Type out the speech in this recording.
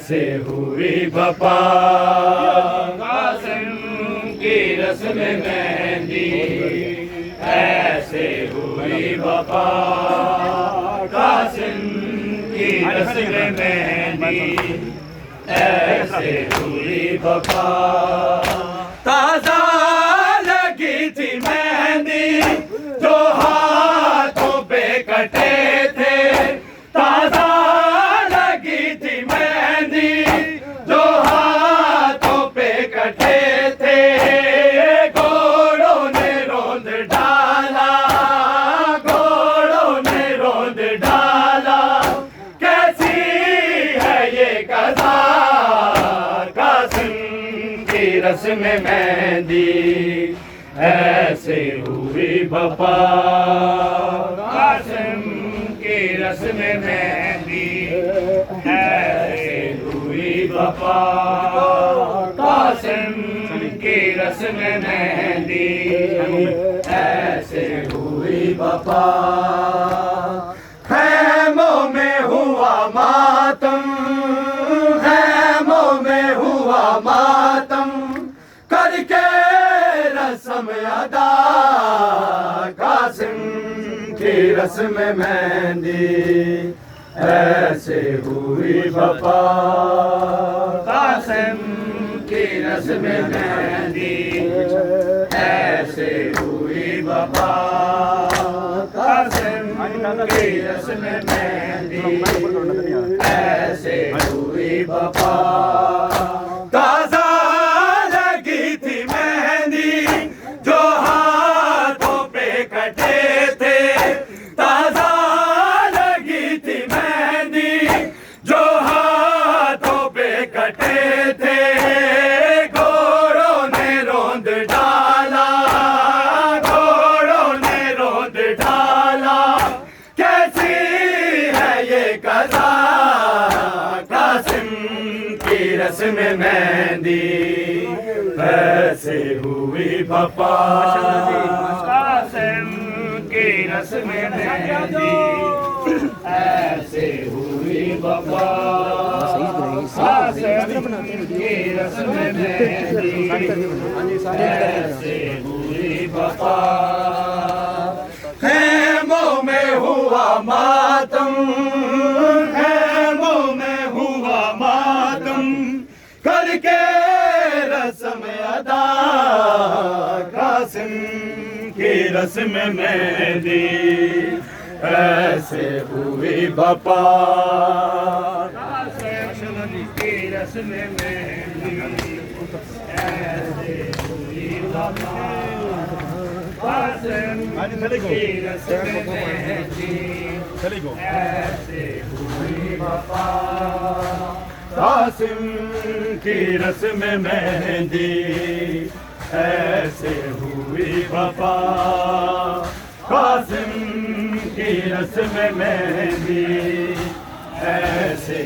ऐसे हुई वफा कासिम की रस्म मेहंदी, ऐसे हुई वफा कासिम की रस्म मेहंदी, ऐसे हुई वफा। ताजा लगी थी मेहंदी जो हाथों पे कटे थे, ताजा लगी थी मेहंदी जो हाथों पे कटे थे। घोड़ों ने रोंद डाला, घोड़ों ने रोंद डाला, कैसी है ये कज़ा कासिम की रस्म मेहंदी, ऐसे हुई वफा कासिम की रस्म मेहंदी, ऐसे हुई वफा कासिम की रस्म मेहंदी, ऐसे हुई वफा। खैमों में हुआ मातम, खैमों में हुआ मातम, करके रस्म अदा कासिम की रस्म मेहंदी, ऐसे हुई वफा कासिम की रस्म मेहंदी, ऐसे हुई वफा कासिम की रस्म मेहंदी, ऐसे हुई वफा। ताजा लगी थी मेहंदी जो हाथों पे कटे थे, ताजा लगी थी मेहंदी जो हाथों पे कटे थे। घोड़ों ने रोंद डाला, घोड़ों ने रोंद डाला, कैसी है ये कज़ा कासिम की रस्म मेहंदी, ऐसे हुई वफा कासिम की रस्म मेहंदी, ऐसे हुई वफा कासिम की रस्म मेहंदी, ऐसे हुई वफा। खैमों में हुआ मातम, खैमों में हुआ मातम, करके रस्म अदा कासिम की रस्म मेहंदी, ऐसे हुई वफा कासिम की रस्म मेहंदी, ऐसे हुई वफा कासिम की रस्म मेहंदी, ऐसे हुई वफा कासिम की रस्म मेहंदी, ऐसे हुई वफा कासिम की रस्म मेहंदी, ऐसे